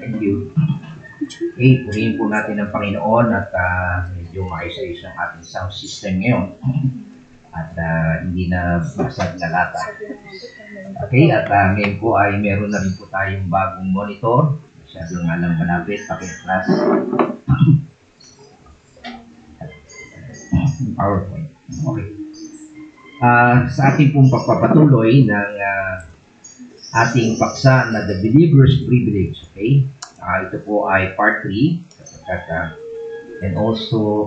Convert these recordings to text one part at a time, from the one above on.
Thank you. Okay, purihin po natin ang Panginoon at medyo maayos-ayos ang ating sound system ngayon. At hindi na basag na lata. Okay, at ngayon po ay meron na rin po tayong bagong monitor. Masyado nga lang malapit, paki-class. PowerPoint. Okay. Sa ating pong pagpapatuloy ng ating paksa na The Believer's Privilege. Okay? Ito po ay part 3 and also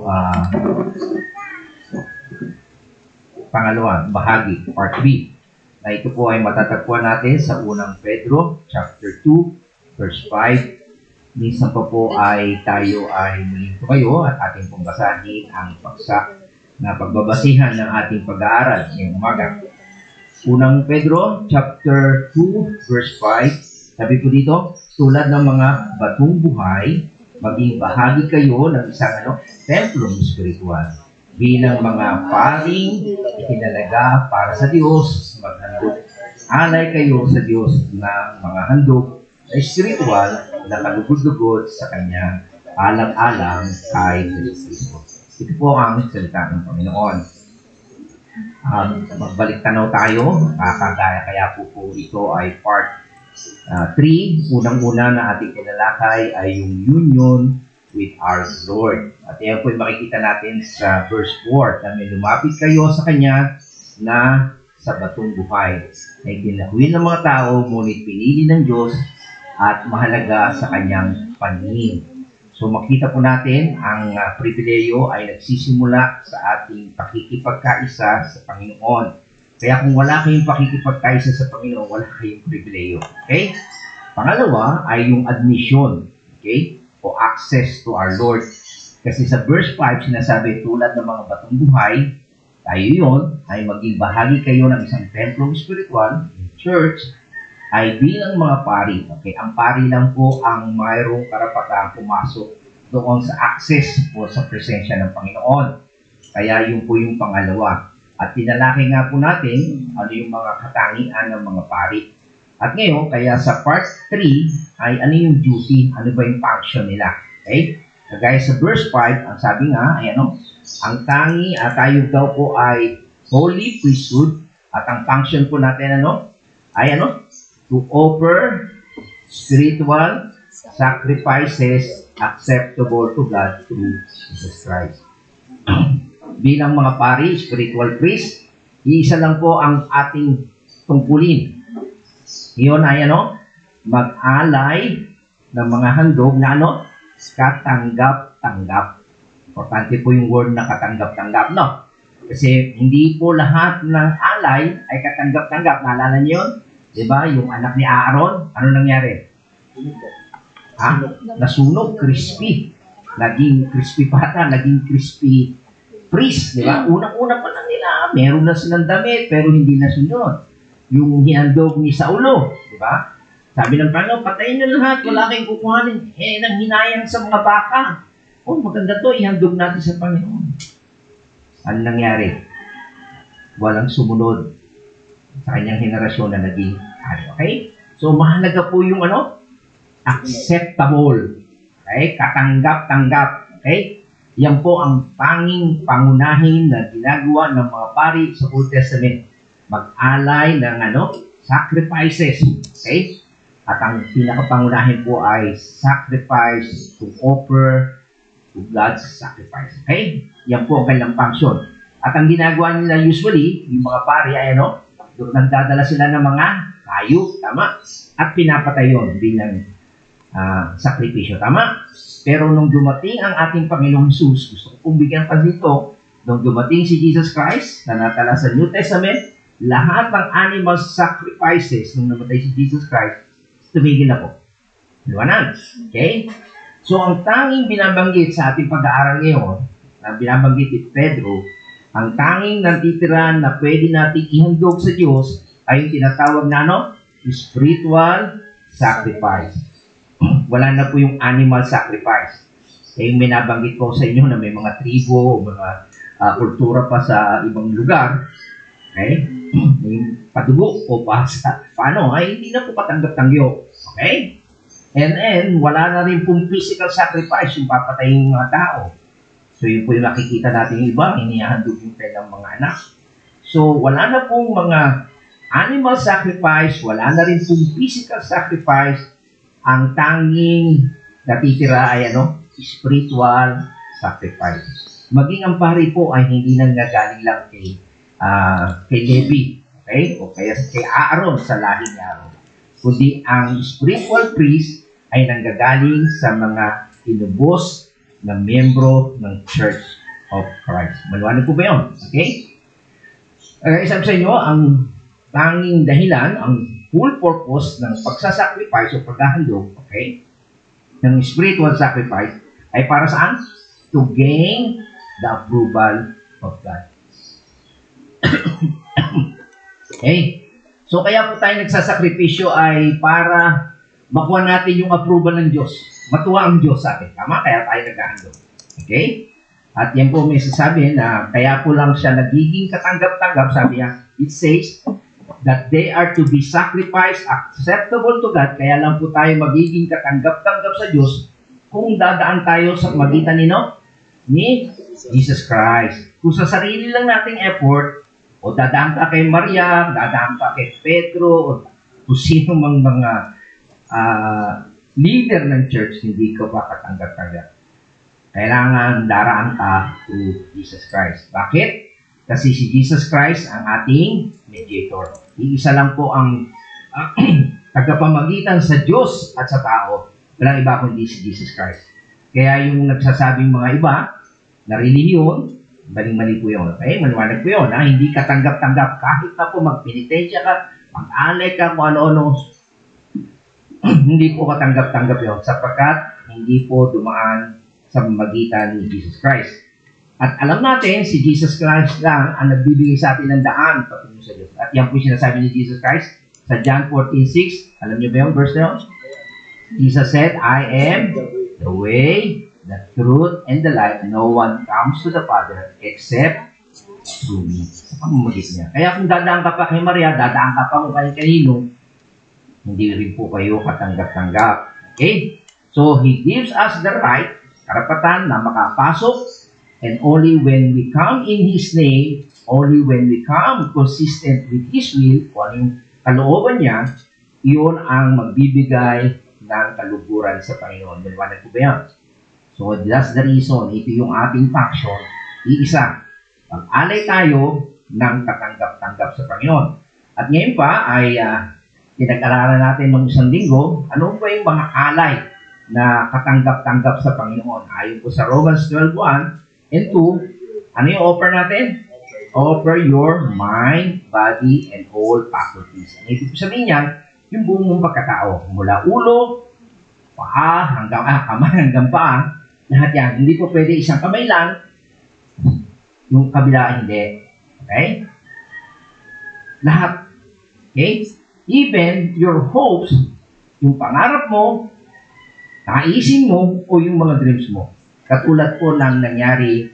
pangalawa, bahagi, part 3. Na ito po ay matatagpuan natin sa unang Pedro, chapter 2, verse 5. Minsan pa po ay tayo ay muling kayo at ating pong basahin ang paksa na pagbabasihan ng ating pag-aaral ngayong umaga. Unang Pedro, chapter 2, verse 5. Sabi po dito, tulad ng mga batong buhay, maging bahagi kayo ng isang templong spiritual. Bilang mga paring itinalaga para sa Diyos, maghandog. Alay kayo sa Diyos na mga handog na spiritual na kalugod-lugod sa Kanya, alang-alang kay Kristo. Ito po ang salita ng Panginoon. Magbalik tanaw tayo, kaya po ito ay part 3, unang-una na ating kinalakay ay yung union with our Lord. At yan po yung makikita natin sa verse 4, na may lumapit kayo sa Kanya na sa batong buhay. Na itinakwil ng mga tao, ngunit pinili ng Diyos at mahalaga sa Kanyang paningin. So makita po natin, ang pribileyo ay nagsisimula sa ating pakikipagkaisa sa Panginoon. Kaya kung wala kayong pakikipagkaisa sa Panginoon, wala kayong pribileyo. Okay? Pangalawa ay yung admission. Okay? O access to our Lord. Kasi sa verse 5, sinasabi tulad ng mga batong buhay, tayo yun, ay maging bahagi kayo ng isang templong spiritual, church, ay bilang mga pari. Okay? Ang pari lang po ang mayroong karapatang pumasok doon sa access po sa presensya ng Panginoon. Kaya yun po yung pangalawa. At tinalaki nga po natin ano yung mga katangian ng mga pari. At ngayon, kaya sa part 3 ay ano yung duty, ano ba yung function nila. Okay? Kagaya sa verse 5, ang sabi nga ay ang tangi at tayo daw po ay holy priesthood at ang function po natin ay to offer spiritual sacrifices acceptable to God through Jesus Christ. Bilang mga pari, spiritual priest, iisa lang po ang ating tungkulin. Iyon ay mag-alay ng mga handog na katanggap-tanggap. Importante po yung word na katanggap-tanggap, no? Kasi hindi po lahat ng alay ay katanggap-tanggap. Naalala niyo yun? Diba? Yung anak ni Aaron, ano nangyari? Nasunog, crispy. Naging crispy pata, naging crispy priest, di ba? Unang-una pa lang nila, meron na silang damit, pero hindi nasunod. Yung hinandog ni Saulo, di ba? Sabi ng Panginoon, patayin nyo lahat, wala kayong kukuhanin. Nang hinayang sa mga baka. Maganda to, ihandog natin sa Panginoon. Ano nangyari? Walang sumunod sa kanyang henerasyon na naging hari. Okay? So, mahalaga po yung acceptable. Okay? Katanggap-tanggap. Okay? Yan po ang tanging pangunahin na ginagawa ng mga pari sa Old Testament. Mag-alay ng sacrifices. Okay? At ang pinakapangunahin po ay sacrifice to offer to God's sacrifice. Okay? Yan po ang kanilang function. At ang ginagawa nila usually, yung mga pari ay nagdadala sila ng mga hayop, tama? At pinapatay yun bilang sakripisyo, tama? Pero nung dumating ang ating Panginoong Jesus, gusto ko pong bigyan pa dito, nung dumating si Jesus Christ, na natala sa New Testament, lahat ng animal sacrifices nung namatay si Jesus Christ, tumigil ako. Liwanag. Okay? So, ang tanging binabanggit sa ating pag-aaral ngayon, na binabanggit ni Pedro, ang tanging natitiran na pwede natin ihandog sa Diyos ay yung tinatawag na spiritual sacrifice. Wala na po yung animal sacrifice. Yung binabanggit ko sa inyo na may mga tribo, mga kultura pa sa ibang lugar, okay? May padugo o paano, ay hindi na po patanggap-tangyo. Okay? And wala na rin pong physical sacrifice yung papatayin ng mga tao. So yun po yung makikita natin yung iba, inihahandog yung kanilang mga anak. So wala na pong mga animal sacrifice, wala na rin pong physical sacrifice. Ang tanging natitira ay spiritual sacrifice. Maging ang pari po ay hindi nang nagaling lang kay Levi, okay? O kaya kay Aaron sa lahi ni Aaron. Kundi ang spiritual priest ay nanggagaling sa mga inubos na miyembro ng Church of Christ. Maliwanag po ba yun? Okay? Isang sa inyo, ang tanging dahilan, ang full purpose ng pagsasacrifice o paghahandog, okay, ng spiritual sacrifice, ay para saan? To gain the approval of God. Okay? So, kaya po tayo nagsasakripisyo ay para makuha natin yung approval ng Diyos. Matuwa ang Diyos sa atin. Tama? Kaya tayo naghahandog. Okay? At yan po may sasabi na kaya po lang siya nagiging katanggap-tanggap. Sabi niya, it says that they are to be sacrificed acceptable to God. Kaya lang po tayo magiging katanggap-tanggap sa Diyos kung dadaan tayo sa magitan ni Jesus Christ. Kung sa sarili lang nating effort, o dadaan ka kay Maria, dadaan ka kay Pedro, o kung sino mang mga leader ng church, hindi ka pa katanggap-tanggap. Kailangan daraan ka to Jesus Christ. Bakit? Kasi si Jesus Christ ang ating mediator. Iisa lang po ang tagapamagitan sa Diyos at sa tao. Walang iba kundi si Jesus Christ. Kaya yung nagsasabing mga iba na relihiyon, mali po yun. Okay? Maliwanag po yun. Hindi ka tanggap-tanggap. Kahit na po magpenitensya ka, mag-alay ka, kung ano-ano, hindi po katanggap-tanggap yun sapagkat hindi po dumaan sa magitan ni Jesus Christ. At alam natin, si Jesus Christ lang ang nagbibigay sa atin ng daan patungo sa Diyos. At yan po sinasabi ni Jesus Christ sa John 14:6. Alam niyo ba yung verse na yun? Jesus said, I am the way, the truth, and the life. No one comes to the Father except through me. Sa pamamagitan niya. Kaya kung dadaan ka pa kay Maria, dadaan ka pa kung kanino, hindi rin po kayo katanggap-tanggap. Okay? So, He gives us the right, karapatan na makapasok, and only when we come in His name, only when we come consistent with His will, kung anong kalooban niya, iyon ang magbibigay ng kaluguran sa Panginoon. Maliwanag po ba yan? So, that's the reason. Ito yung ating function. Iisa. Pag-alay tayo ng katanggap-tanggap sa Panginoon. At ngayon pa ay pinag-aralan natin ng isang linggo, ano ba yung mga alay na katanggap-tanggap sa Panginoon? Ayon po sa Romans 12:1 and 2, ano yung offer natin? Offer your mind, body, and all faculties. Ang ibig sabihin niyan, yung buong mong pagkatao. Mula ulo, paa, hanggang kamay, hanggang paa. Lahat yan. Hindi po pwede isang kamay lang, yung kabila hindi. Okay? Lahat. Okay? Even your hopes, yung pangarap mo, naisin mo, o yung mga dreams mo. Katulad po ng nangyari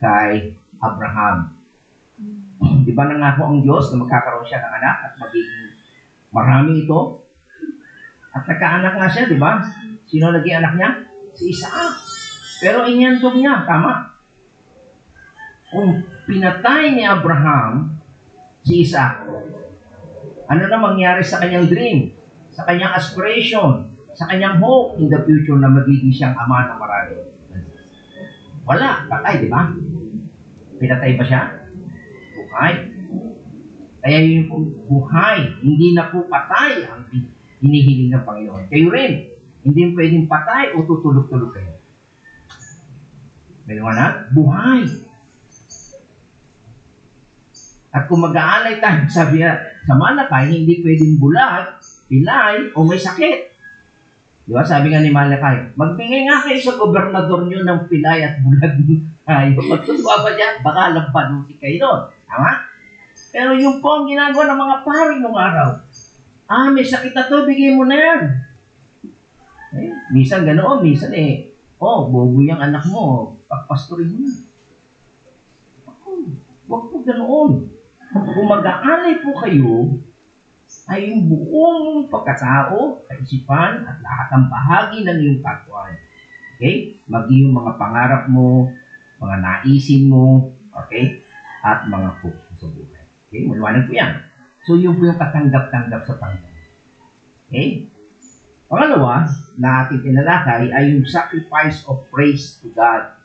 kay Abraham. Di ba nangako ang Diyos na magkakaroon siya ng anak at magiging marami ito? At nagkaanak nga siya, di ba? Sino naging anak niya? Si Isaac. Pero inyandog niya, tama. Kung pinatay ni Abraham si Isaac, ano na mangyari sa kanyang dream, sa kanyang aspiration, sa kanyang hope in the future na magiging siyang ama ng marami? Wala. Patay, di ba? Pinatay ba siya? Buhay. Kaya yung buhay, hindi na po patay ang hinihiling ng Panginoon. Kayo rin, hindi pwedeng patay o tutulog-tulog kayo. Maliwanag? Buhay. At kung mag-aalay tayo, sabi niya, sa Malakay, hindi pwedeng bulag, pilay, o may sakit. Di ba? Sabi nga ni Malakay, magbigay nga kayo sa gobernador nyo ng pilay at bulag tayo. Magtutuwa ba dyan? Baka lampanuti kayo doon. Tama? Pero yung po ang ginagawa ng mga pari nung araw, may sakit na to, bigay mo na yan. Minsan ganoon, minsan bobo yung anak mo, pagpastorin mo na. Huwag po ganoon. Kung mag-aalay po kayo, ay yung buong pagkatao, kaisipan, at lahat ng bahagi ng iyong katauhan. Okay? Maging yung mga pangarap mo, mga naisin mo, okay? At mga focus sa buhay. Okay? Maliwanag po yan. So, yun po yung katanggap-tanggap sa Panginoon. Okay? Pangalawa, na ating tinalakay ay yung sacrifice of praise to God.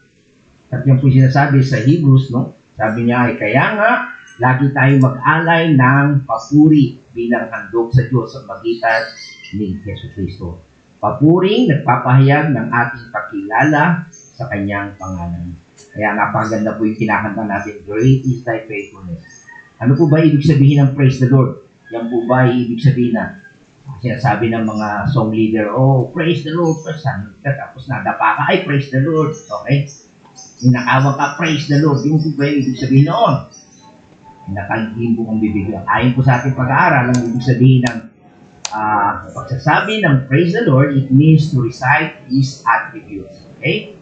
At yan po sinasabi sa Hebrews, no? Sabi niya ay, kaya nga, lagi tayong mag-alay ng papuri bilang handog sa Diyos sa magitan ni Yesu Cristo. Papuring nagpapahayag ng ating pakilala sa kanyang pangalan. Kaya napaganda po yung kinakanta natin, Great is thy faithfulness. Ano po ba ibig sabihin ng praise the Lord? Yan po ba ibig sabihin na sinasabi ng mga song leader, oh, praise the Lord, tapos nadapa ka, ay, praise the Lord, okay? Inakawa ka, praise the Lord. Yung po ba yung ibig sabihin noon? Nakalihin po ang bibig lang. Ayon po sa ating pag-aaral, ang ibig sabihin ng pagsasabi ng praise the Lord, it means to recite His attributes. Okay?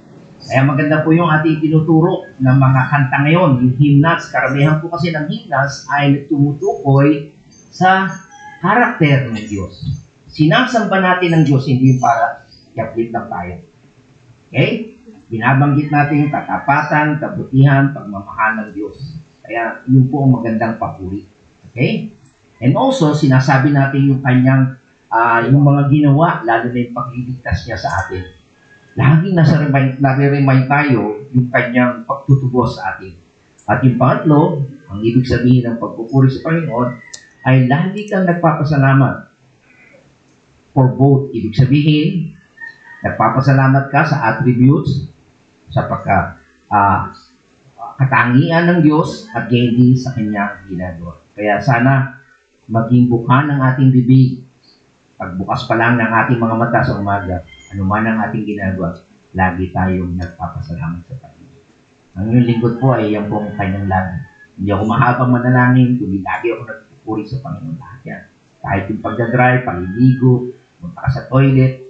Kaya maganda po yung ating tinuturo ng mga kanta ngayon, yung hymnals. Karamihan po kasi ng hymnals ay tumutukoy sa karakter ng Diyos. Sinasamba natin ng Diyos, hindi para i-uplift lang tayo. Okay? Binabanggit natin yung katapatan, kabutihan, pagmamahal ng Diyos. Kaya yun po ang magandang papuri. Okay? And also, sinasabi natin yung kanyang, yung mga ginawa, lalo na yung pagliligtas niya sa atin. Laging nare-remind tayo yung kanyang pagtutubos sa atin. At yung pangatlo, ang ibig sabihin ng pagpupuri sa Panginoon, ay lagi kang nagpapasalamat. For both, ibig sabihin, nagpapasalamat ka sa attributes, sa katangian ng Diyos at gayon din sa kanyang ginagawa. Kaya sana maging bukan ng ating bibig. Pagbukas pa lang ng ating mga mata sa umaga, anuman ang ating ginagawa, lagi tayong nagpapasalamat sa Panginoon. Ang inyong lingkod po ay yan po ang kanyang lagi. Hindi ako mahabang manalangin, kundi lagi ako nagpupuri sa Panginoon. Lahat yan. Kahit yung pagdadrive, paliligo, punta ka sa toilet,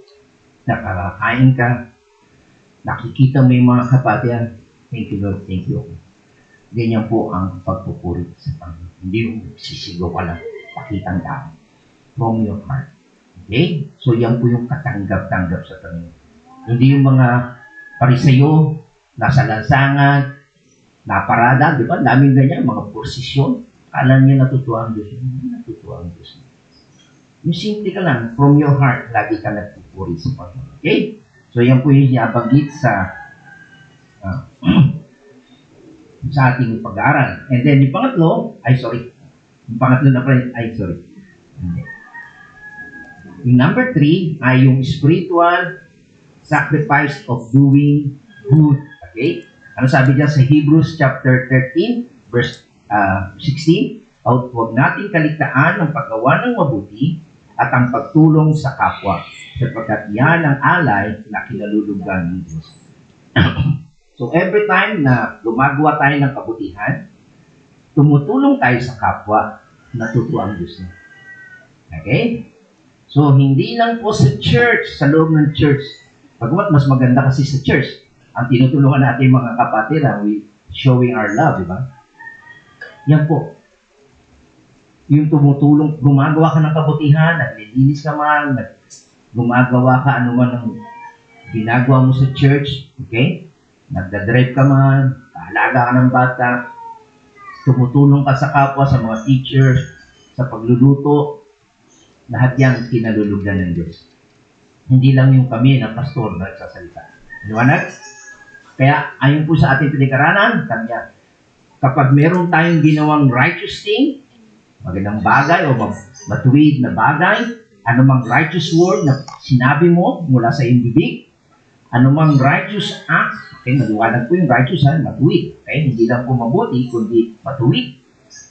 nakakain ka, nakikita mo yung mga kapatid, thank you Lord, thank you. Ganyan po ang pagpupuri sa Panginoon. Hindi yung sisigaw ka lang, pakitang tao. From your heart. Okay? So yan po yung katanggap-tanggap sa Panginoon. Hindi yung mga parisayo, nasa lansangan, naparada, di ba? Daming ganyan, mga posisyon. Kala niya natutuwa ang Diyos. Hindi natutuwa ang Diyos. Yung simple ka lang, from your heart, lagi ka nagpupuri sa Panginoon. Okay? So yan po yung nabanggit sa sa ating pag-aaral. And then yung pangatlo, yung pangatlo na pala, yung number 3 ay yung spiritual sacrifice of doing good. Okay? Ano sabi diyan sa Hebrews chapter 13, verse 16? Huwag nating kaligtaan ang paggawa ng mabuti at ang pagtulong sa kapwa, sapagkat yan ang alay na kinalulugan ng Diyos. So every time na gumagawa tayo ng kabutihan, tumutulong tayo sa kapwa, natutuwa ang Diyos niya. Okay? So hindi lang po sa church, sa loob ng church. Pagkat mas maganda kasi sa church, ang tinutulungan natin mga kapatid, we showing our love, di ba? Yan po. Yung tumutulong, gumagawa ka ng kabutihan, naglilinis ka man, gumagawa ka anuman ng ginagawa mo sa church, okay? Nagdadrive ka man, kaalaga ka ng bata, tumutulong ka sa kapwa, sa mga teachers, sa pagluluto, lahat yan kinalulugan ng Diyos. Hindi lang yung kami na pastor na nagsasalita. Liwanag? Kaya ayon po sa ating pinag-aralan, kapag meron tayong ginawang righteous thing, magandang bagay o matuwid na bagay, anumang righteous word na sinabi mo mula sa iyong bibig, anumang righteous act, okay, maliwanag po yung righteous, matuwid. Okay? Hindi lang po mabuti, kundi matuwid.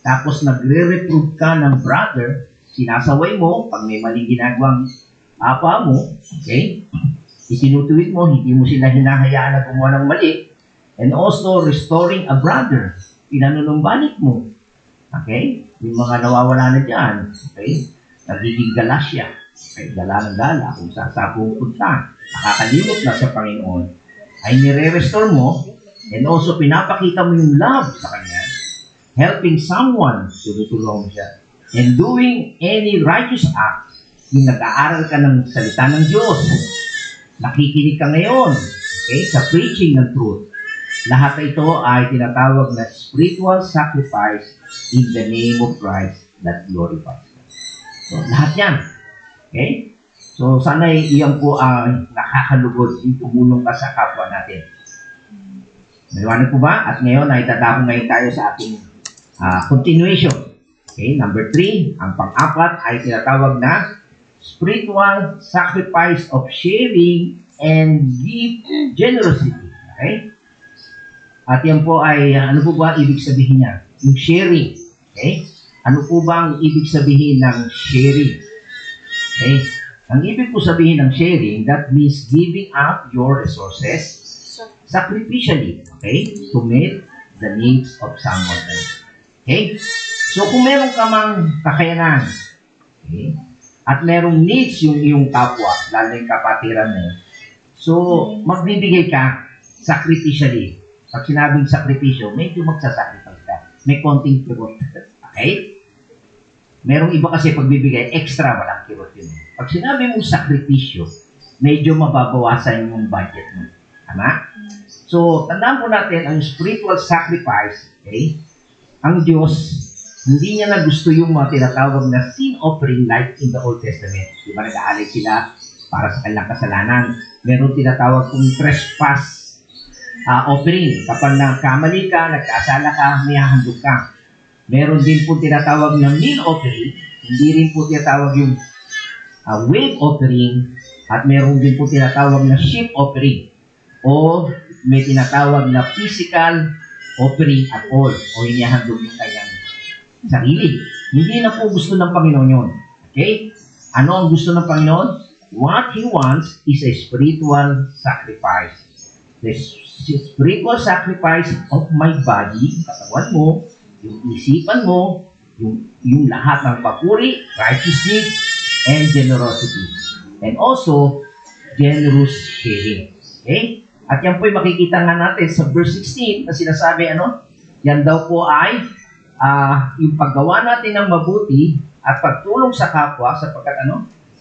Tapos nagre-reprove ka ng brother, sinasaway mo, pag may maling ginagawang apa mo, okay, isinutuwid mo, hindi mo sila hinahayaan na gumawa ng mali, and also restoring a brother, pinanunumbalik mo. Okay? Yung mga nawawala na dyan, okay, nagiging gala siya. Okay, gala ng gala, kung saan pupunta, nakakalimot na sa Panginoon, ay nire-restore mo, and also pinapakita mo yung love sa Kanya, helping someone, tutulungan mo siya. and doing any righteous act, yung nag-aaral ka ng salita ng Diyos, nakikinig ka ngayon, okay, sa preaching ng truth. Lahat ito ay tinatawag na spiritual sacrifice in the name of Christ that glorifies God. So, lahat yan. Okay? So, sana iyan po ang nakakalugod yung tumulong ka sa kapwa natin. Maliwanag po ba? At ngayon ay tatapon ngayon tayo sa ating continuation. Okay? Number 3, ang pang-apat ay tinatawag na spiritual sacrifice of sharing and give generosity. Okay? At yan po ay, ano po ba ibig sabihin niya? Yung sharing. Okay? Ano po ba ang ibig sabihin ng sharing? Okay? Ang ibig po sabihin ng sharing, that means giving up your resources sacrificially, okay, to meet the needs of someone else. Okay? So, kung meron ka mang kakayanan, okay, at merong needs yung iyong kapwa, lalo yung kapatiran mo, so, magbibigay ka sacrificially. Pag sinabing sakripisyo, medyo magsasacrifice ka. May konting kirot. Okay? Merong iba kasi pagbibigay, extra, walang kirot yun. Pag sinabi mong sakripisyo, medyo mababawasan yung budget mo. Tama? So, tandaan po natin, ang spiritual sacrifice, okay, ang Diyos, hindi niya na gusto yung mga tinatawag na sin offering like in the Old Testament. Di ba nag-aalay sila para sa kanilang kasalanan? Meron tinatawag kong trespass offering. Kapag nagkamali ka, nagkasala ka, may hahandog ka. Meron din po tinatawag na meal offering. Hindi rin po tinatawag yung wave offering. At meron din po tinatawag na sheep offering. O may tinatawag na physical offering at all. O inihandog yung kanyang sarili. Hindi na po gusto ng Panginoon yun. Okay? Ano ang gusto ng Panginoon? What He wants is a spiritual sacrifice. The spiritual sacrifice of my body, katawan mo, yung isipan mo, yung lahat ng papuri, righteousness, and generosity. And also, generous sharing. Okay? At yan po'y makikita nga natin sa verse 16 na sinasabi, yan daw po ay yung paggawa natin ng mabuti at pagtulong sa kapwa sapagkat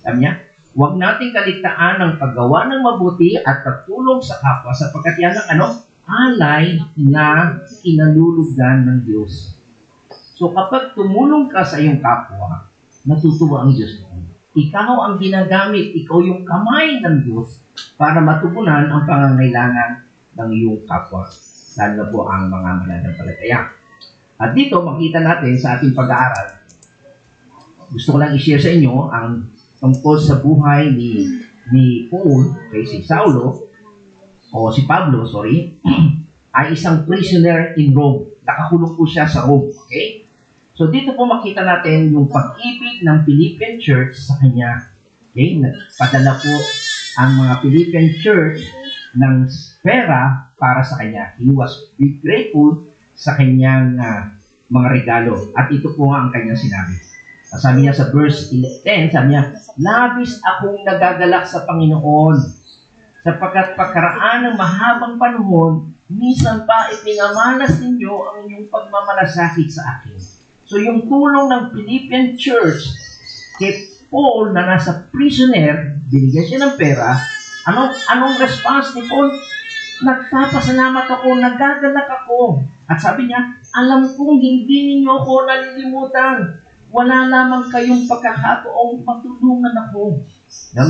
sabi niya, huwag nating kaligtaan ng paggawa ng mabuti at pagtulong sa kapwa sapagkat yan ang alay na kinalulugdan ng Diyos. So kapag tumulong ka sa iyong kapwa, natutuwa ang Diyos noon. Ikaw ang ginagamit, ikaw yung kamay ng Diyos para matugunan ang pangangailangan ng iyong kapwa. Lalo na po ang mga mananampalataya. At dito, makita natin sa ating pag-aaral, gusto ko lang i-share sa inyo ang tungkol sa buhay ni Paul, si Saulo, o si Pablo, ay isang prisoner in Rome. Nakakulong po siya sa Rome. Okay? So dito po makita natin yung pag-ibig ng Philippian Church sa kanya. Okay? Nagpadala po ang mga Philippian Church ng pera para sa kanya. He was grateful sa kanyang mga regalo. At ito po nga ang kanyang sinabi. Sabi niya sa verse 10, sabi niya, labis akong nagagalak sa Panginoon sapagkat pagkaraan ng mahabang panahon, minsan pa ipinamalas ninyo ang inyong pagmamalasakit sa akin. So yung tulong ng Philippian Church kay Paul na nasa prisoner, binigyan siya ng pera, anong response ni Paul? Nagpapasalamat ako, nagagalak ako. At sabi niya, alam kong hindi ninyo ako nalilimutan. Wala lamang kayong pagkakataong matulungan ako.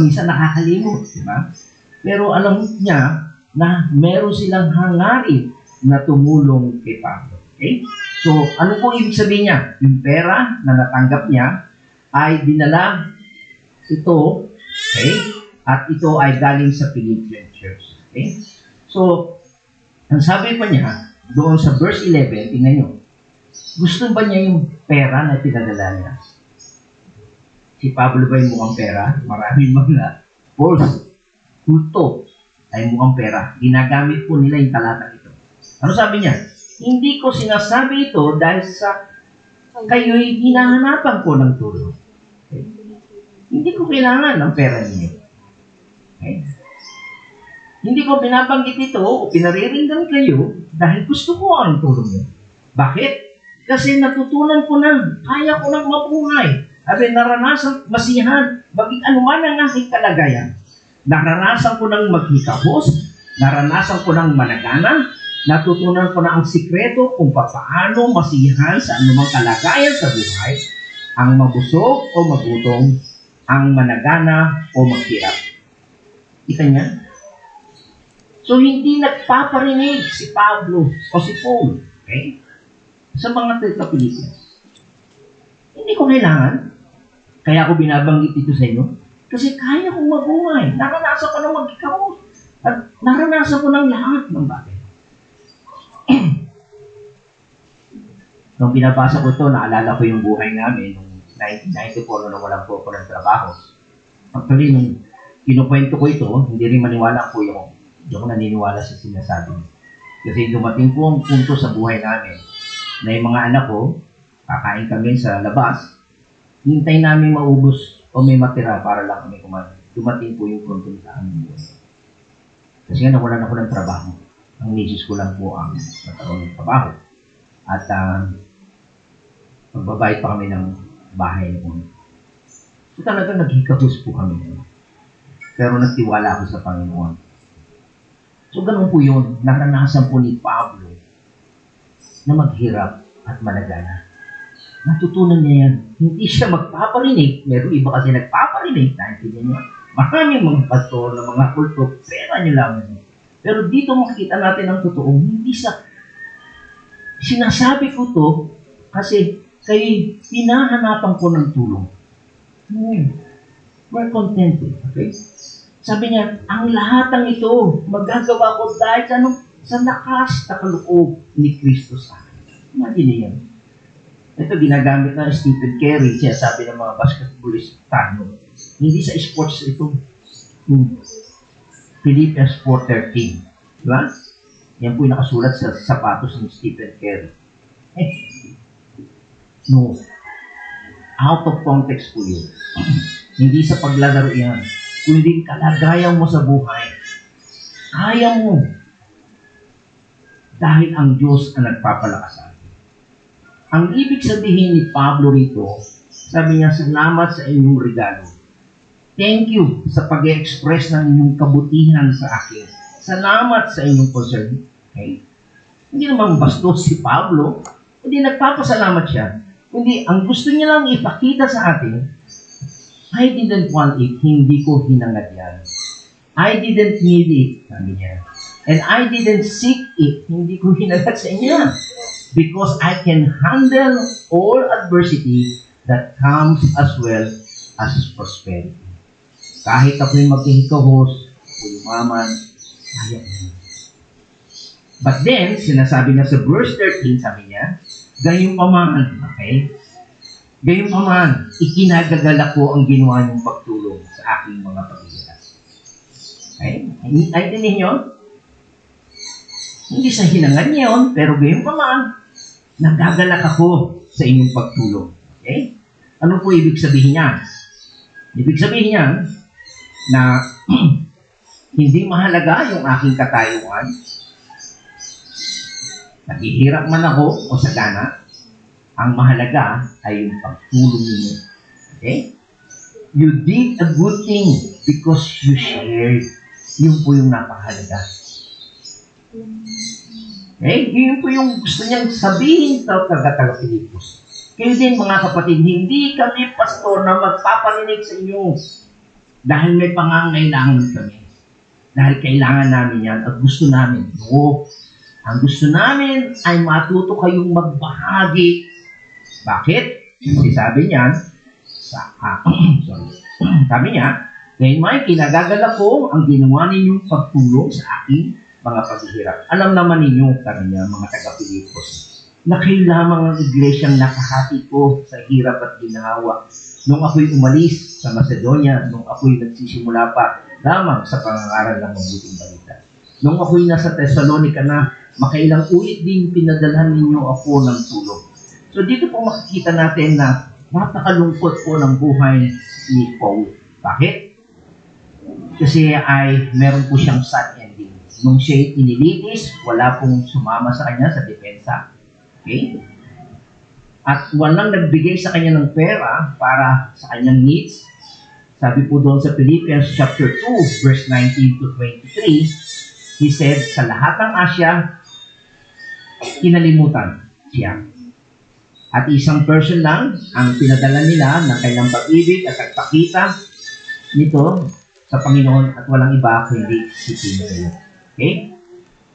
Minsan nakakalimot, di ba? Pero alam niya na meron silang hangarin na tumulong kay Pablo. Okay? So, ano po ibig sabihin niya? Yung pera na natanggap niya ay dinala ito, okay? At ito ay galing sa Philippian Church. Okay? So, ang sabi pa niya, doon sa verse 11, tingnan nyo, gusto ba niya yung pera na pinadala niya? Si Pablo ba yung mukhang pera? Maraming mga false kulto ay mukhang pera. Ginagamit po nila yung talatang ito. Ano sabi niya? Hindi ko sinasabi ito dahil sa kayo'y hinahanapan ko ng tulong. Okay? Hindi ko kailangan ng pera niyo. Okay? Hindi ko binabanggit ito o pinariringgan kayo dahil gusto ko ang tulong niyo. Bakit? Kasi natutunan ko na, kaya ko nang mabuhay. Sabi, naranasan, masiyahan, maging anuman ang aking kalagayan. Naranasan ko nang maghikahos, naranasan ko nang managana, natutunan ko na ang sikreto kung paano masiyahan sa anumang kalagayan sa buhay, ang mabusog o magutom, ang managana o maghirap. Kita niya? So, hindi nagpaparinig si Pablo o si Paul, okay, sa mga Pilipinas. Hindi ko kailangan. Kaya ako binabanggit ito sa inyo. Kasi kaya kong mabuhay. Naranasan ko ng magkikaroon. At naranasan ko ng lahat ng bagay. Nung binabasa ko ito, naalala ko yung buhay namin noong 1994 nung walang po ako ng trabaho. Actually, nung kinukwento ko ito, hindi rin maniwala ko yung hindi ako naniniwala sa sinasabi. Kasi dumating po ang punto sa buhay namin na yung mga anak ko, kakain kami sa labas, hintay namin maubos o may matira para lang kami kumain. Dumating po yung punto sa amin. Kasi nga nawalan ako ng trabaho. Ang misis ko lang po ang nagkaroon ng trabaho. At magbabayad pa kami ng bahay noon. So talagang naghikahus po kami. Pero nagtiwala ako sa Panginoon. So ganun po yun. Naranasan po ni Pablo na maghirap at managana. Natutunan niya yan. Hindi siya magpaparinig. Meron iba kasi nagpaparinig. Naintindihan niya. Maraming mga pastor na mga kulto, pera niya lang. Pero dito makikita natin ang totoo. Hindi sa sinasabi ko to kasi kay pinahanapan ko ng tulong. We're contented. Okay? Sabi niya, ang lahat ng ito magagawa ko dahil sa lakas na kaloob ni Kristo sa akin. Imagine niya. Ito ginagamit ng Stephen Curry, siya sabi ng mga basketballistano. Hindi sa sports ito. Philippians 4:13. Diba? Yan po yung nakasulat sa sapatos ng Stephen Curry. No. Out of context po yun. Hindi sa paglalaro yan. Kundi kalagayan mo sa buhay. Kaya mo. Dahil ang Diyos ang nagpapalakas sa atin. Ang ibig sabihin ni Pablo rito, sabi niya, salamat sa inyong regalo. Thank you sa pag-express ng inyong kabutihan sa akin. Salamat sa inyong concern. Okay? Hindi naman bastos si Pablo. Hindi nagpapasalamat siya. Kundi ang gusto niya lang ipakita sa atin, I didn't want it. Hindi ko hinangad yan. I didn't need it. Sabi niya. And I didn't seek it. Hindi ko hinangad sa inyo. Because I can handle all adversity that comes as well as prosperity. Kahit ako'y maghihikahos o yumaman, kaya ko. But then, sinasabi na sa verse 13, sabi niya, gayunpaman, okay? Gayunpaman, ikinagagalak ko ang ginawa niyong pagtulong sa aking mga paghihirap. Okay? Ay, tinin nyo? Hindi sa hinangan niya yun, pero gayunpaman, nagagalak ako sa inyong pagtulong. Okay? Ano po ibig sabihin niya? Ibig sabihin niya na hindi mahalaga yung aking katayuan. Naghihirap man ako o sagana, ang mahalaga ay yung pagtulong ninyo. Okay? You did a good thing because you shared. Yun po yung napakahalaga. Okay? Yun po yung gusto niyang sabihin sa taga-Pilipos. Kayo din mga kapatid, hindi kami pastor na magpaparinig sa inyo dahil may pangangailangan kami. Dahil kailangan namin yan at gusto namin. No. Ang gusto namin ay matuto kayong magbahagi. Bakit? Kasi sabi niya, sabi niya, ngayon may kinagagalak ko ang ginawa ninyong pagtulong sa aking mga paghihirap. Alam naman ninyo, sabi niya, mga taga-Pilipos, na kayo lamang ang iglesyang nakahati ko sa hirap at ginawa. Nung ako'y umalis sa Macedonia, nung ako'y nagsisimula pa lamang sa pangangaral ng mabuting balita. Nung ako'y nasa Thessalonica na, makailang ulit din pinadalhan ninyo ako ng tulong. So dito po makikita natin na napakalungkot po ng buhay ni Paul. Bakit? Kasi ay meron po siyang sad ending. Nung siya'y inilitis, wala pong sumama sa kanya sa depensa. Okay? At walang nagbigay sa kanya ng pera para sa kanyang needs. Sabi po doon sa Philippians chapter 2, verse 19 to 23, he said, sa lahat ng Asya, kinalimutan siya. At isang person lang ang pinadala nila ng kailang pag-ibig at pagpakita nito sa Panginoon at walang iba kundi si Timothy. Okay?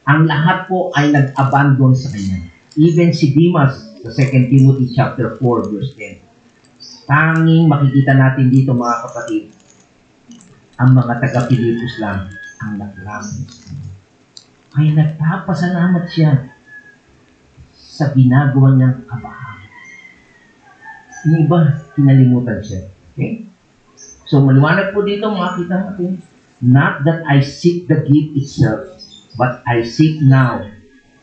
Ang lahat po ay nag-abandon sa kanya. Even si Demas, sa 2 Timothy chapter 4, verse 10. Tanging makikita natin dito mga kapatid, ang mga taga-Pilipos lang ang naglamang. Kaya nagpapasalamat siya sa ginagawa niyang kabahan. Yung iba, kinalimutan siya. Okay? So, maliwanag po dito, makita natin, not that I seek the gift itself, but I seek now.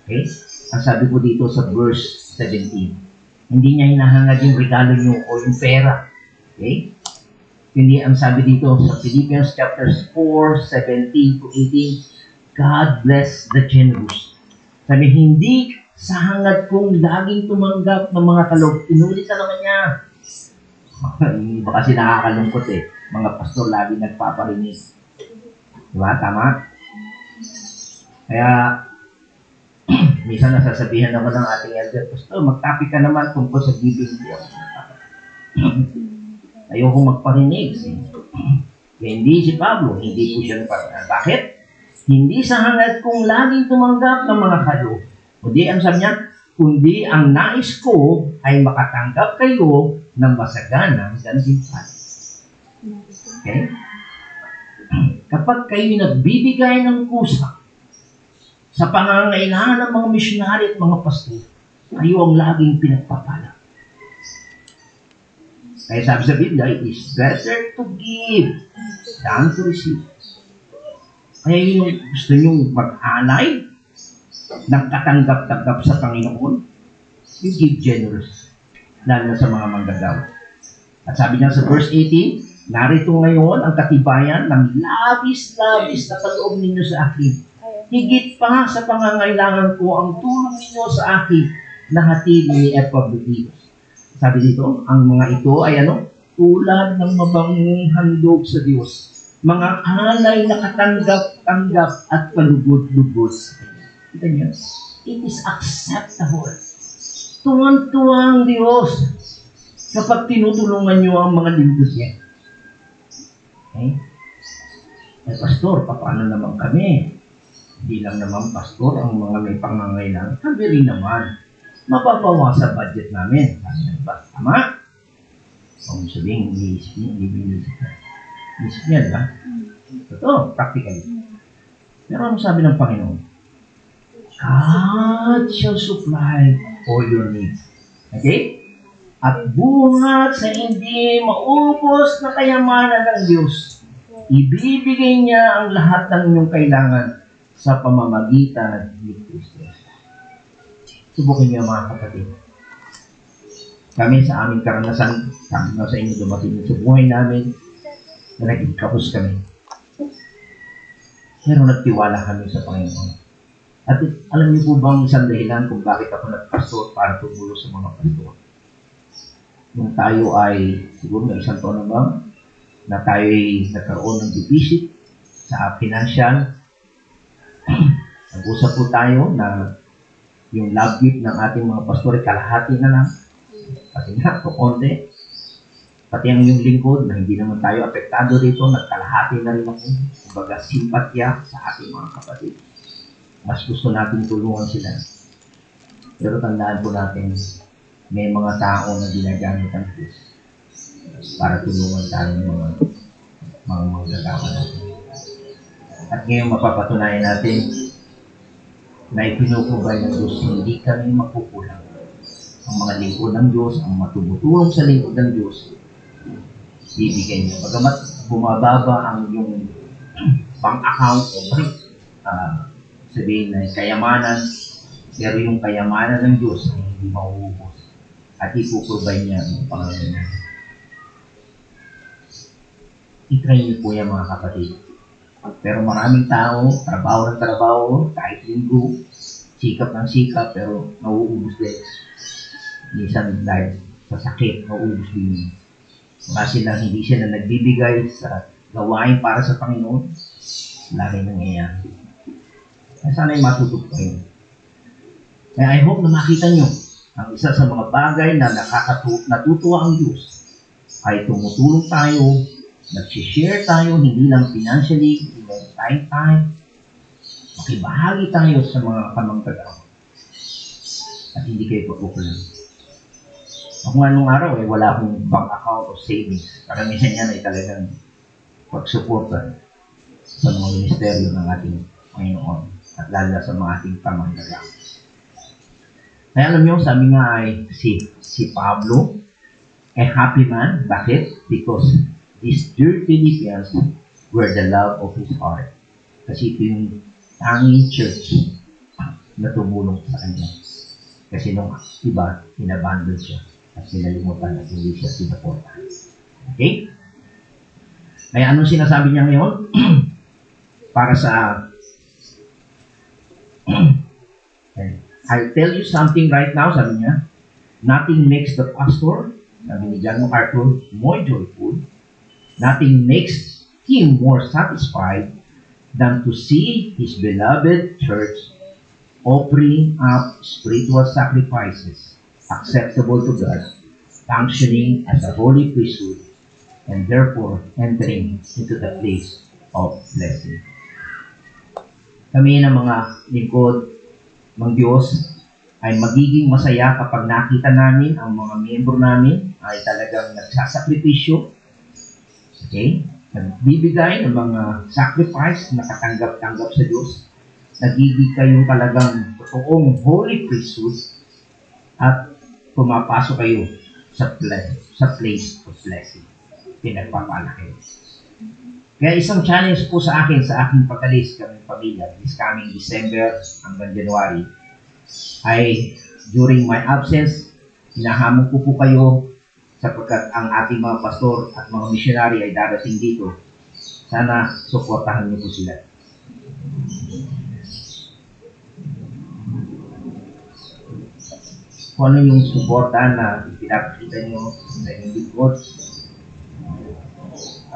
Okay? Ang sabi po dito sa verse 17. Hindi niya hinahangad yung regalo niyo o yung pera. Okay? Hindi ang sabi dito sa Philippians chapters 4, 17 to 18, God bless the generous. Sabi, hindi sa hangad kong laging tumanggap ng mga kaloob. Inulit na naman niya. Iba kasi nakakalungkot eh. Mga pastor lagi nagpaparinig. Diba? Tama? Kaya, minsan nasasabihan naman ng ating elder, Pastor, mag-topic ka naman tungkol sa giving. Ayoko magparinig. Kaya hindi si Pablo, hindi po siya nagpaparinig. Bakit? Hindi sa hangad kong laging tumanggap ng mga kaloob. Kundi, ang sabi niya, kundi ang nais ko ay makatanggap kayo ng masaganang gantimpala. Okay? Kapag kayo nagbibigay ng kusa sa pangangailangan ng mga misyonari at mga pastor, kayo ang laging pinagpapala. Kaya sabi sa Biblia, it is better to give than to receive. Kaya yung gusto nyo mag-alay ng katanggap-tanggap sa Panginoon, you give generous, lalo na sa mga manggagawa. At sabi niya sa verse 18, narito ngayon ang katibayan ng labis-labis na kaloob ninyo sa akin. Higit pa sa pangangailangan ko ang tulong ninyo sa akin na hatid ni Epaphroditus. Sabi dito, ang mga ito ay tulad ng mabangong handog sa Diyos. Mga alay na katanggap-tanggap at palugod-lugod. Kita niyo? It is acceptable. Tuwang-tuwang Diyos kapag tinutulungan niyo ang mga lingkod niya. Okay? Eh, Pastor, paano naman kami? Hindi lang naman, Pastor, ang mga may pangangailangan. Kami rin naman. Mapapawa sa budget namin. Tama? Kung sabihin, iisip niya, diba? Ito, practically. Pero ano sabi ng Panginoon? God shall supply all your needs. Okay? At buhat sa hindi maubos na kayamanan ng Diyos, ibibigay niya ang lahat ng inyong kailangan sa pamamagitan ni Kristo. Subukin niyo mga kapatid. Kami sa aming karanasan, kami na sa inyo dumating sa buhay namin, na naging kapos kami. Pero nagtiwala kami sa Panginoon. At alam niyo po bang isang dahilan kung bakit ako nagpastor para tumulong sa mga pastor? Nung tayo ay, siguro may isang taon na ba, na tayo ay nagkaroon ng deficit sa financial. Nag-usap po tayo na yung love gift ng ating mga pastor ay kalahati na lang. Kasi nga, konti. Pati ang yung lingkod na hindi naman tayo apektado dito, nagkalahati na rin ako. Kumbaga, simpatya sa ating mga kapatid. Mas gusto natin tulungan sila. Pero tandaan po natin, may mga tao na ginagamit ang Diyos para tulungan tayo ng mga manggagawa natin. At ngayon mapapatunayan natin na ipinuprovide ng Diyos, hindi kami makukulang. Ang mga lingkod ng Diyos, ang matutulong sa lingkod ng Diyos, bibigyan niya. Bagamat bumababa ang yung bank account o sabihin na kayamanan, pero yung kayamanan ng Diyos ay hindi mauubos at ipuprovide niya ang pangangailangan. I-try niyo po yan mga kapatid. Pero maraming tao, trabaho ng trabaho, kahit linggo, sikap ng sikap, pero nauubos din. Minsan dahil sa sakit, nauubos din. Kasi lang hindi sila nagbibigay sa gawain para sa Panginoon, lagi nangyayari. Sana'y matuto kayo. Kaya I hope na makita nyo ang isa sa mga bagay na natutuwa ang Diyos ay tumutulong tayo, nag-share tayo, hindi lang financially, hindi lang time, makibahagi tayo sa mga kamangkagawa. At hindi kayo papukulan. Ako nga nung araw wala akong bank account o savings. Karamihan yan ay talagang pagsuporta sa mga ministeryo ng ating Panginoon at lalo sa mga ating kamangkagawa. Kaya alam nyo, sabi nga ay si Pablo, a happy man. Bakit? Because these dear Philippians were the love of his heart. Kasi ito yung tanging church na tumulong sa kanya. Kasi nung iba, inabandon siya at sinalimutan at hindi siya sinuportahan. Okay? Kaya anong sinasabi niya ngayon? Para sa I'll tell you something right now, sabi niya, nothing makes the pastor, sabi ni John MacArthur, more joyful. Nothing makes him more satisfied than to see his beloved church offering up spiritual sacrifices acceptable to God, functioning as a holy priesthood, and therefore entering into the place of blessing. Kami ng mga lingkod ng Diyos ay magiging masaya kapag nakita namin ang mga miyembro namin ay talagang nagsasakripisyo, okay? Nagbibigay ng mga sacrifice na katanggap-tanggap sa Diyos. Nagiging kayong talagang totoong holy priesthood at pumapasok kayo sa place of blessing. Pinagpapala kayo. Kaya isang challenge po sa akin, sa aking pag-alis kami pamilya, this coming December hanggang January, ay during my absence, hinahamon ko po kayo sapagkat ang ating mga pastor at mga missionary ay darating dito. Sana suportahan niyo po sila. Kung ano yung suportahan na pinapakita niyo sa inyong likod,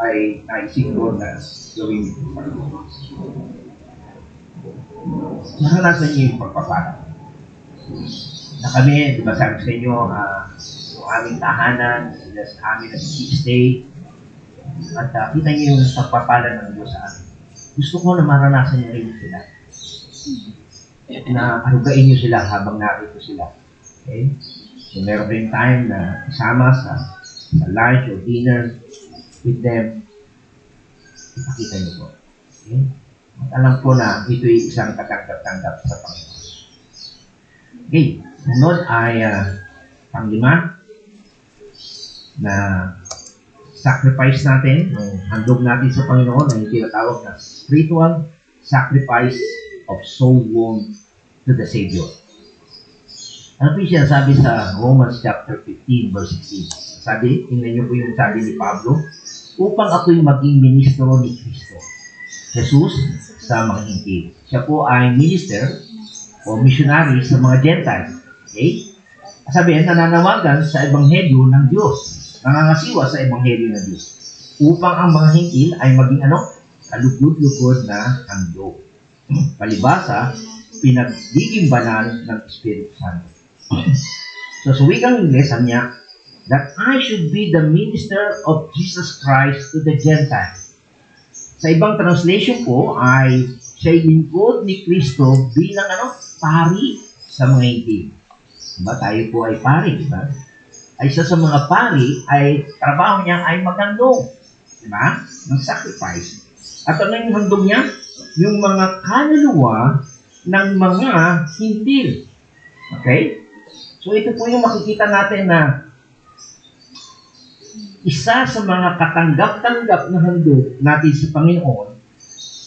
ay naisip ko na gawin ito sa Diyos. Naranasan niyo yung pagpapala. Na kami, di ba sabi sa inyo, yung aming tahanan, sila sa amin nag-stay, at kita niyo yung pagpapala ng Diyos sa amin. Gusto ko na maranasan niyo rin sila. Na arugain niyo sila habang narito sila. Okay? So meron rin time na isama sa lunch or dinner with them, ipakita niyo po. Okay? At alam ko na ito ay isang katanggap-tanggap sa Panginoon. Okay, sunod ay panglima na sacrifice natin, handog natin sa Panginoon ay tinatawag na spiritual sacrifice of soul wound to the Savior. Ano po siya sabi sa Romans chapter 15 verse 16? Sabi, tingnan niyo po yung sabi ni Pablo, upang ako'y maging ministro ni Kristo, Jesus, sa mga Hintil. Siya po ay minister o missionary sa mga Gentiles. Okay? Sabihin, nananawagan sa Ebanghelyo ng Diyos. Nangangasiwa sa Ebanghelyo ng Diyos. Upang ang mga Hintil ay maging kalugod-lugod na handog. Palibasa, pinagiging banal ng Espiritu Santo. So, sa wikang Ingles, niya, that I should be the minister of Jesus Christ to the Gentiles. Sa ibang translation po ay siya'y lingkod ni Kristo bilang pari sa mga Hintil. Diba? Tayo po ay pari, diba? Ay isa sa mga pari ay trabaho niya ay maghandog, diba? Ng sacrifice. At ano yung handog niya? Yung mga kaluluwa ng mga Hintil. Okay? So ito po yung makikita natin na isa sa mga katanggap-tanggap na handog natin sa Panginoon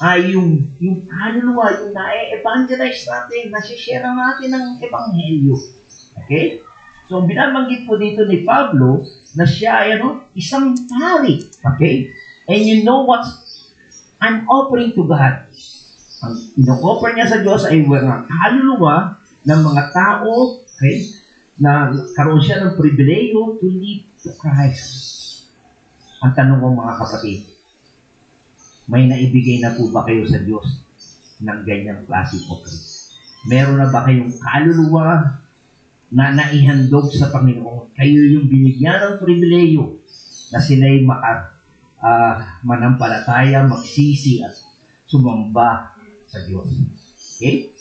ay yung kaluluwa, yung na-evangelize natin, nasishare natin ng Ebanghelyo. Okay? So, binabanggit po dito ni Pablo na siya ay isang pari. Okay? And you know what I'm offering to God. Ang ino-offer niya sa Diyos ay mga kaluluwa ng mga tao, okay, na karoon siya ng pribileyo to live to Christ. Ang tanong ko mga kapatid, may naibigay na po ba kayo sa Diyos ng ganyang klase offering? Meron na ba kayong kaluluwa na naihandog sa Panginoon? Kayo yung binigyan ng pribileyo na sila'y manampalataya, magsisi at sumamba sa Diyos. Okay?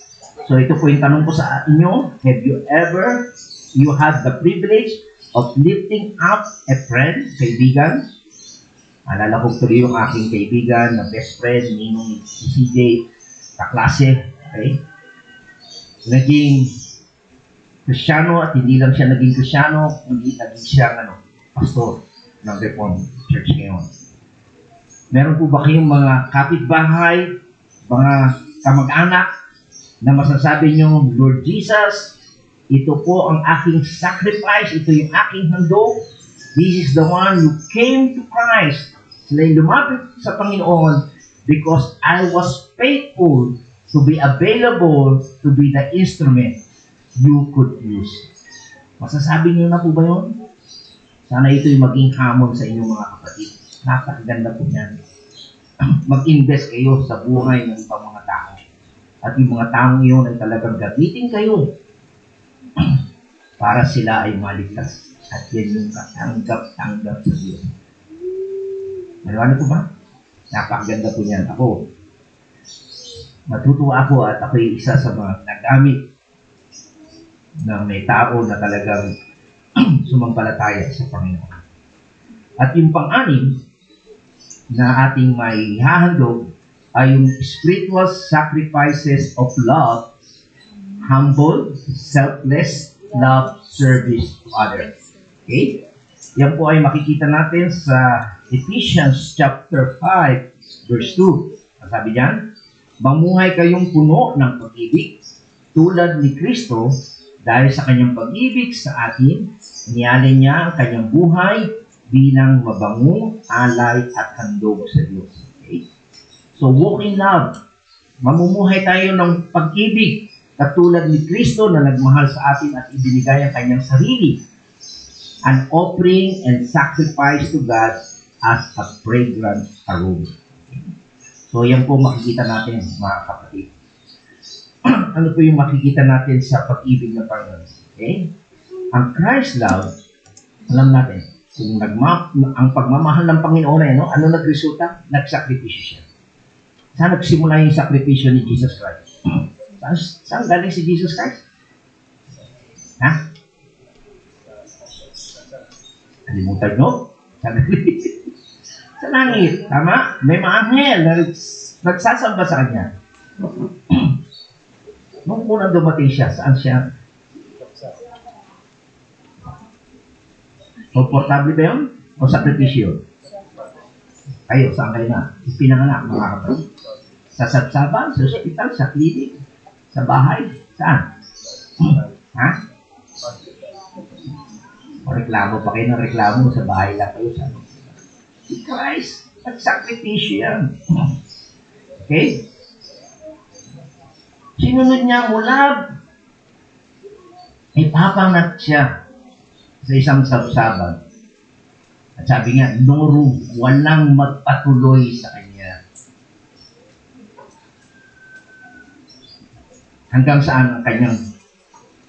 So ito po yung tanong ko sa inyo. Have you had the privilege of lifting up a friend, kaibigan? Alala ko tuloy yung aking kaibigan na best friend, ninong si CJ, kaklase. Okay? Naging Kristiyano at hindi lang siya naging Kristiyano, hindi naging siya pastor ng Reformed Church ngayon. Meron po ba kayong mga kapitbahay, mga kamag-anak na masasabi nyo, Lord Jesus, ito po ang aking sacrifice, ito yung aking handog. This is the one who came to Christ. Sila'y lumapit sa Panginoon because I was faithful to be available to be the instrument you could use. Masasabi niyo na po ba yun? Sana ito'y maging hamon sa inyong mga kapatid. Napakaganda po yan. Mag-invest kayo sa buhay ng ibang mga tao. At yung mga taong iyon ay talagang gamitin kayo para sila ay maligtas. At yan yung katanggap-tanggap sa Diyos. Ano po ba? Napakaganda po yan. Ako, matutuwa ako at ako'y isa sa mga nagamit na may tao na talagang sumampalataya sa Panginoon. At yung pang-anim na ating may hahandog ay yung spiritual sacrifices of love, humble, selfless, love, service to others. Okay? Yan po ay makikita natin sa Ephesians chapter 5, verse 2. Ang sabi diyan, mamuhay kayong puno ng pag-ibig tulad ni Kristo dahil sa kanyang pag-ibig sa atin, niyalin niya ang kanyang buhay bilang mabangong alay at handog sa Diyos. Okay? So, walk in love. Mamumuhay tayo ng pag-ibig katulad ni Kristo na nagmahal sa atin at ibinigay ang kanyang sarili. An offering and sacrifice to God as a fragrant aroma. So, yan po makikita natin, mga kapatid. Ano po yung makikita natin sa pag-ibig ng Panginoon? Okay? Ang Christ love, alam natin, kung ang pagmamahal ng Panginoon ay ano nagresulta? Nagsakripisyo siya. Saan nagsimula yung sakripisyo ni Jesus Christ? Saan galing si Jesus Christ? Ha? Kalimutan nyo? Sa langit. Tama? May mga anghel na nagsasamba sa kanya. Nung unang dumating siya, saan siya? Komportable ba yun? O sakripisyo? Kayo, saan kayo na? Pinanganak, mga kapatid. Sa sabsaban, sa ospital, sa klinik, sa bahay, saan? Ha? O reklamo pa kayo ng reklamo, sa bahay lang kayo, saan? Si Christ, nagsakripisyo yan. Okay? Sinunod niya mula, ipapangat siya sa isang sabsaban. At sabi nga, no, walang magpatuloy sa kanya. Hanggang saan ang kanyang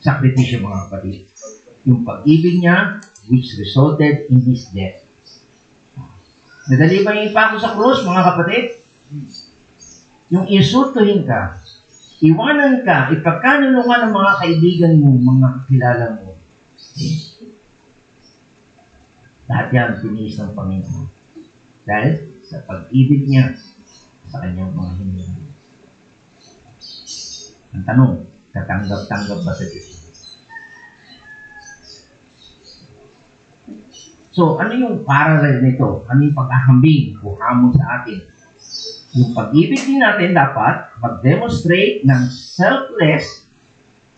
sakripisyo, mga kapatid? Yung pag-ibig niya, which resulted in his death. Nadali ba yung ipako sa krus, mga kapatid? Yung insultuhin ka, iwanan ka, ipagkanulungan ng mga kaibigan mo, mga kilala mo. Lahat yan tiniis ng Panginoon. Dahil sa pag-ibig niya sa kanyang mga hinihingi. Ang tanong, katanggap-tanggap ba sa Diyos? So, ano yung parallel nito? Ano yung pagkahambing o hamon sa atin? Yung pag-ibig din natin dapat mag-demonstrate ng selfless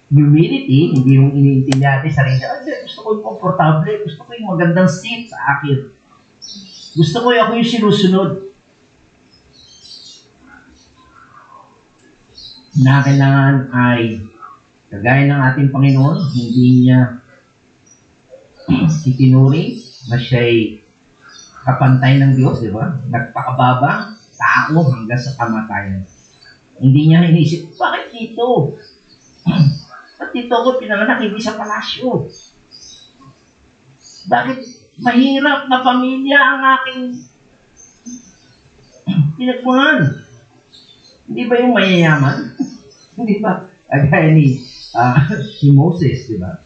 humility, hindi yung iniintindihan natin sarili. Gusto ko yung komportable, gusto ko yung magandang seat sa akin. Gusto ko yung ako yung sinusunod. Na kailangan ay, kagaya ng ating Panginoon, hindi niya itinuring na siya'y kapantay ng Diyos, di ba? Nagpakababa, tao hanggang sa kamatayan. Hindi niya inisip, bakit dito? At dito ako pinanganak, hindi sa palasyo. Bakit mahirap na pamilya ang aking pinagpunan? Hindi ba yung mayayaman? Hindi ba? Agaya ni si Moses, di ba?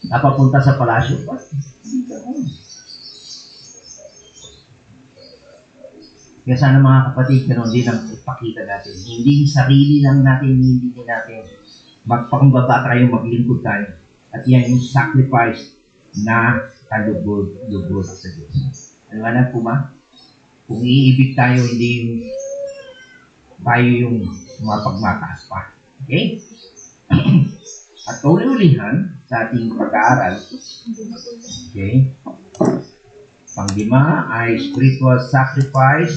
Napapunta sa palasyo. Kaya sana mga kapatid, ganoon din ang ipakita natin. Hindi sarili lang natin, hindi natin magpakumbaba tayo, maglingkod tayo. At yan yung sacrifice na kalugod-lugod sa Diyos. Ano nga po ba? Kung iibig tayo, hindi yung tayo yung mapagmataas pa. Okay? At uli-ulihan sa ating pag-aaral, okay, pang-lima ay spiritual sacrifice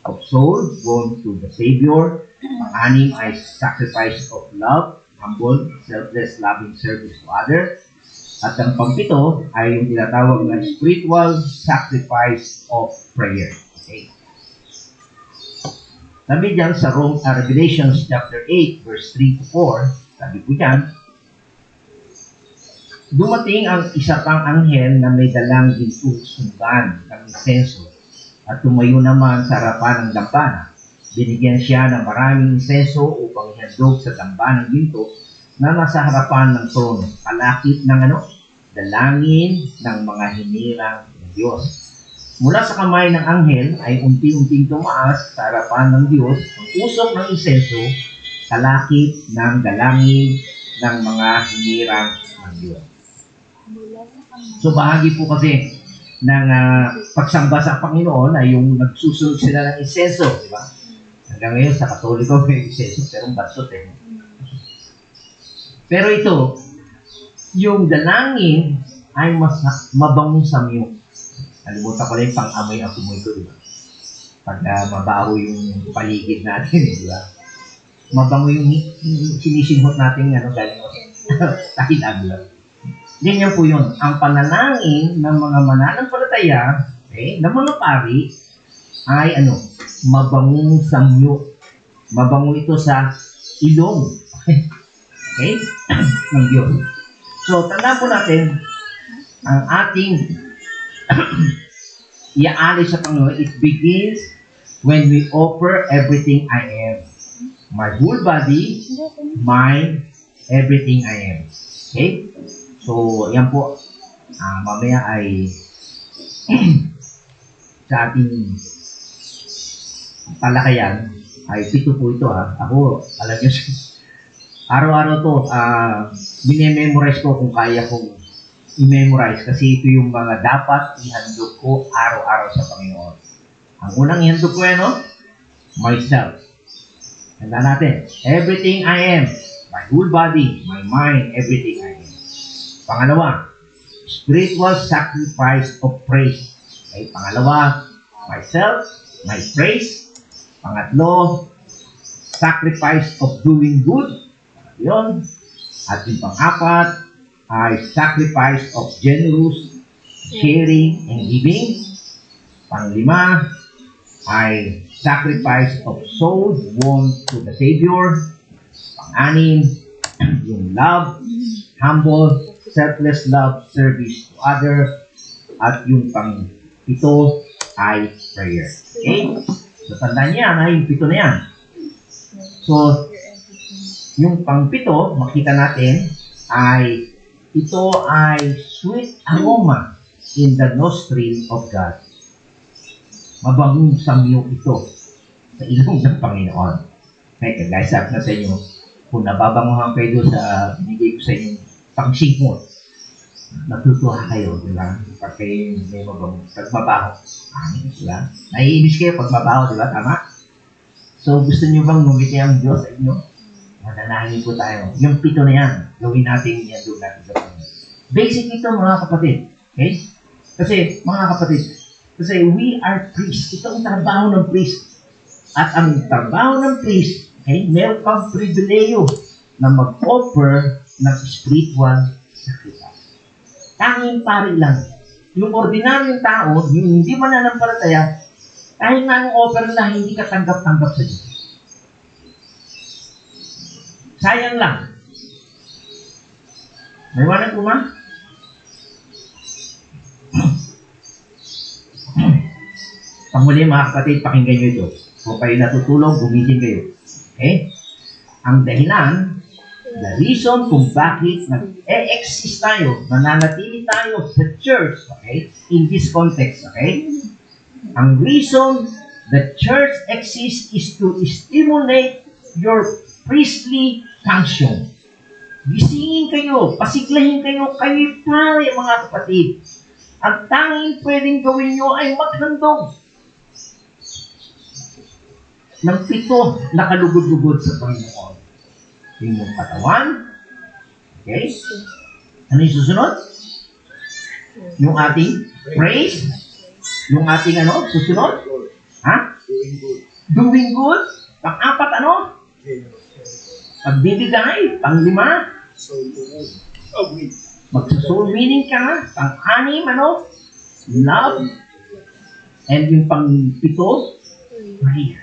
of soul born to the Savior. Pang-anim ay sacrifice of love, humble, selfless, loving service to others. At ang pang-pito ay yung tinatawag na spiritual sacrifice of prayer. Okay. Sabi dyan sa Revelations chapter 8, verse 3 to 4, sabi po dyan, dumating ang isa pang anghel na may dalang gintong sumban ng insenso at tumayo naman sa harapan ng dambana. Binigyan siya ng maraming insenso upang ihandog sa dambanang ginto na nasa harapan ng trono, kalakip ng dalangin ng mga hinirang ng Diyos. Mula sa kamay ng anghel ay unti-unting tumaas sa harapan ng Diyos ang usok ng insenso, kalakip ng dalangin ng mga hinirang ng Diyos. So bahagi po kasi ng pagsamba sa Panginoon ay yung nagsusunod sila ng insenso, di ba? Hanggang ngayon sa Katoliko may insenso, pero bansot eh. Pero ito, yung dalangin ay mas mabangong samyo. Nalimutan ko lang yung pang-amoy-amoy ko, di ba? Pag mabaho yung paligid natin, di ba? Mabango yung sinisinghot natin, galing takilag lang. Ganyan po yun. Ang panalangin ng mga mananampalataya, okay, ng mga pari, ay mabangong samyo. Mabango ito sa ilong. Okay? Ng Diyos. So, tandaan po natin, ang ating iaalay sa Panginoon, it begins when we offer everything I am. My whole body, mind, everything I am. Okay? So, yan po. Mamaya ay sa ating talakayan ay 7 po ito ha. Ako, alam nyo, araw-araw to, binememorize ko kung kaya kong i-memorize kasi ito yung mga dapat ihandog ko araw-araw sa Panginoon. Ang unang ihandog ko myself. Tanda natin, everything I am, my whole body, my mind, everything I am. Pangalawa, spiritual sacrifice of praise. Okay, pangalawa, myself, my praise. Pangatlo, sacrifice of doing good. Yun. At yung pang-apat ay sacrifice of generous sharing and giving. Pang-lima ay sacrifice of souls won to the Savior. Pang-anim, yung love, humble, selfless love, service to others. At yung pang-pito ay prayer. Okay? So, tandaan niya na yung pito na yan. So, yung pang-pito, makita natin, ay ito ay sweet aroma in the nostril of God. Mabangong samyo ito sa ilong ng Panginoon. Okay, guys, sabi na sa inyo, kung nababanguhan kayo sa binigay ko sa inyo pang-singmot, natutuwa kayo, di ba? Pag kayo may pagmabaho. Di ba? Naiibis kayo pag mabaho, di ba? Tama? So, gusto nyo bang ngumiti ang Diyos sa inyo? Mananangin po tayo. Yung pito na yan, gawin natin yan, doon natin sa Panginoon. Basic ito, mga kapatid. Okay? Kasi, mga kapatid, kasi we are priests. Ito ang trabaho ng priest. At ang trabaho ng priest, okay, meron kang pribileyo na mag-offer ng spiritual sacrifice. Tanging pari lang. Yung ordinaryong tao, yung hindi mananampalataya, kahit na anong offer na hindi ka tanggap-tanggap sa Diyos. Sayang lang. May wanag po ma? Panguli mga kapatid, pakinggan nyo ito. Kung kayo natutulog, gumising kayo. Okay? Ang dahilan, the reason kung bakit nag-e-exist tayo, nananatili tayo sa church, okay? In this context, okay? Ang reason the church exists is to stimulate your priestly function. Gisingin kayo, pasiglahin kayo, kayo pare mga kapatid. Ang tanging pwedeng gawin nyo ay maghandog ng 7 na kalugod-lugod sa Panginoon. Yung katawan. Okay? Ano yung susunod? Yung ating praise. Yung ating ano? Susunod? Ha? Doing good. Pang-4 ano? Pagbibigay. Pang-5. Magsasoul winning ka. Pang-6 ano? Love. And yung pang-7 prayer.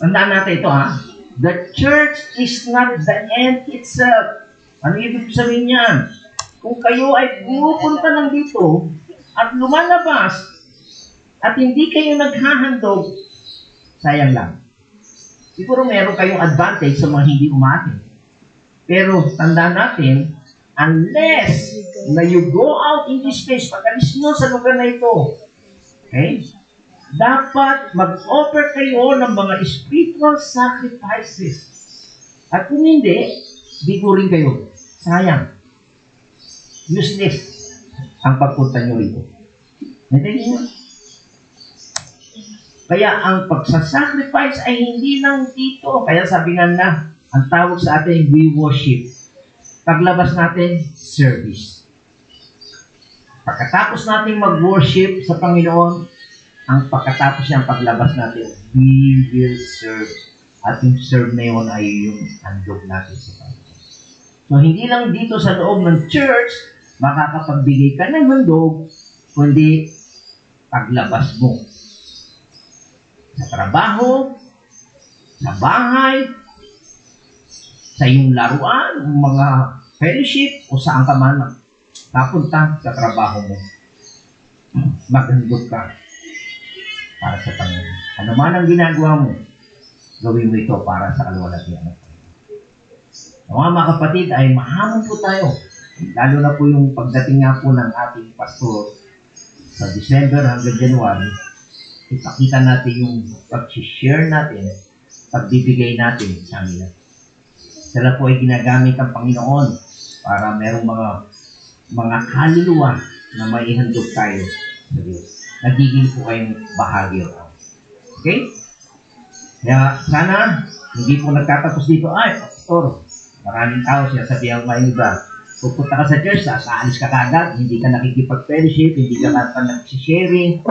Tandaan natin ito ha. The church is not the end itself. Ano ibig sabihin niyan? Kung kayo ay pupunta ng dito at lumalabas at hindi kayo naghahandog, sayang lang. Siguro meron kayong advantage sa mga hindi umatin. Pero tandaan natin, unless na you go out in this place, pag-alis nyo sa lugar na ito, okay? Dapat mag-offer kayo ng mga spiritual sacrifices. At kung hindi, bigurin kayo. Sayang. Useless ang pagpunta nyo rito. Kaya ang pagsasacrifice ay hindi lang dito. Kaya sabi nga na, ang tawag sa atin, we worship. Paglabas natin, service. Pagkatapos natin mag-worship sa Panginoon, ang pagkatapos niyang paglabas natin, we will serve. At yung serve na yun ay yung handog natin sa Panginoon. So, hindi lang dito sa loob ng church, makakapagbigay ka ng handog, kundi paglabas mo. Sa trabaho, sa bahay, sa iyong laruan, mga fellowship, o saan ka man napunta sa trabaho mo. Maghandog ka para sa Panginoon. Ano man ang ginagawa mo, gawin mo ito para sa kaluwalhatian ng Panginoon. Mga kapatid, ay mahamon po tayo. Lalo na po yung pagdating nga po ng ating pastor sa December hanggang January, ipakita natin yung pag-share natin, pagbibigay natin sa kanila. Sila po ay ginagamit ang Panginoon para merong mga kaluluwa na maihandog tayo sa Diyos. Nagiging po kayong bahagi ito. Okay? Kaya sana, hindi po nagtatapos dito, ay, pastor, maraming tao siya sabihan mo yung iba. Pupunta ka sa church, saalis ka kagad, hindi ka nakikipag-fellowship, hindi ka nag-sharing,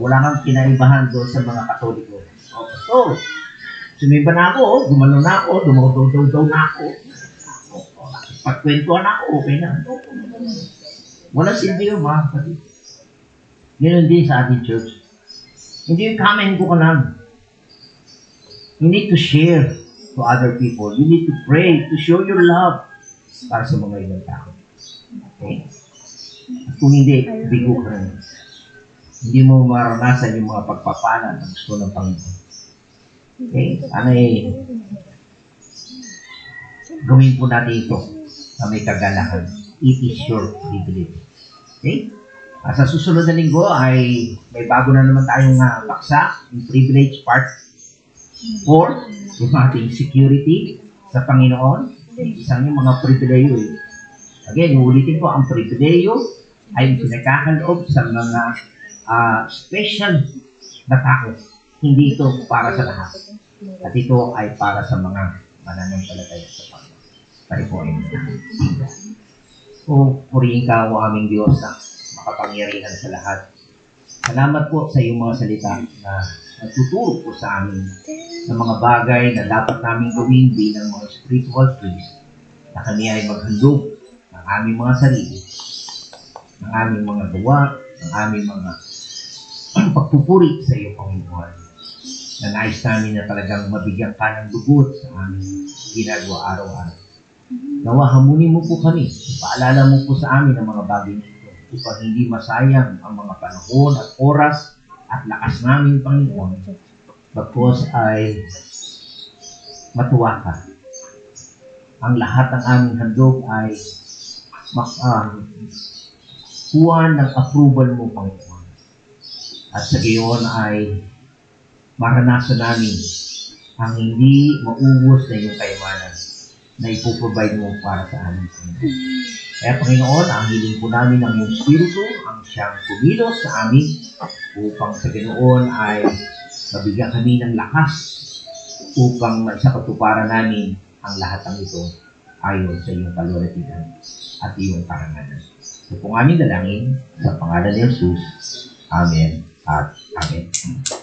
wala kang kinaibahan doon sa mga Katoliko. O, pastor, sumimba na ako, gumano na ako, dumaw-daw na ako. Pagkwentuhan ako, okay na. Walang silbi yun, mga kapatid. Ganun din sa ating church. Hindi yung comment ko ka lang. You need to share to other people. You need to pray to show your love para sa mga ibang tao. Okay? At kung hindi, bigo ka rin. Hindi mo maranasan yung mga pagpapala na gusto ng Panginoon. Okay? Sana gawin po natin ito na may kagalahan. It is your privilege. Okay? Sa susunod na linggo ay may bago na naman tayong paksa, yung privilege part 4, yung ating security sa Panginoon. Isang yung mga pribileyo. Again, ulitin ko, ang pribileyo ay pinagkakaloob sa mga special na tao. Hindi ito para sa lahat. At ito ay para sa mga mananampalataya sa Panginoon. Paripuin na. O, purihin ka o aming Diyos na makapangyarihan sa lahat. Salamat po sa iyong mga salita na nagtuturo po sa amin ng mga bagay na dapat namin gawin bilang mga spiritual priests na kami ay maghandog ng aming mga sarili, ng aming mga gawa, ng aming mga pagpupuri sa iyo, Panginoon. Na nais namin na talagang mabigyan ka ng lugod sa aming ginagawa araw-araw. Nawa, hamunin mo po kami. Paalala mo po sa amin ang mga bagay nito upang hindi masayang ang mga panahon at oras at lakas namin, Panginoon. Bagkos ay matuwa ka. Ang lahat ng aming handog ay kuha ng approval mo, Panginoon. At sa gayon ay maranasan namin ang hindi maubos na iyong kayamanan na ipoprovide mo para sa amin. Kaya Panginoon, ang hiling po namin ng iyong Espiritu, ang siyang kumilos sa amin upang sa ganoon ay mabigyan kami ng lakas upang sa katuparan namin ang lahat ng ito ayon sa iyong kaloratigan at iyong karangalan. Ito pong aming dalangin sa pangalan ni Jesus. Amen at Amen.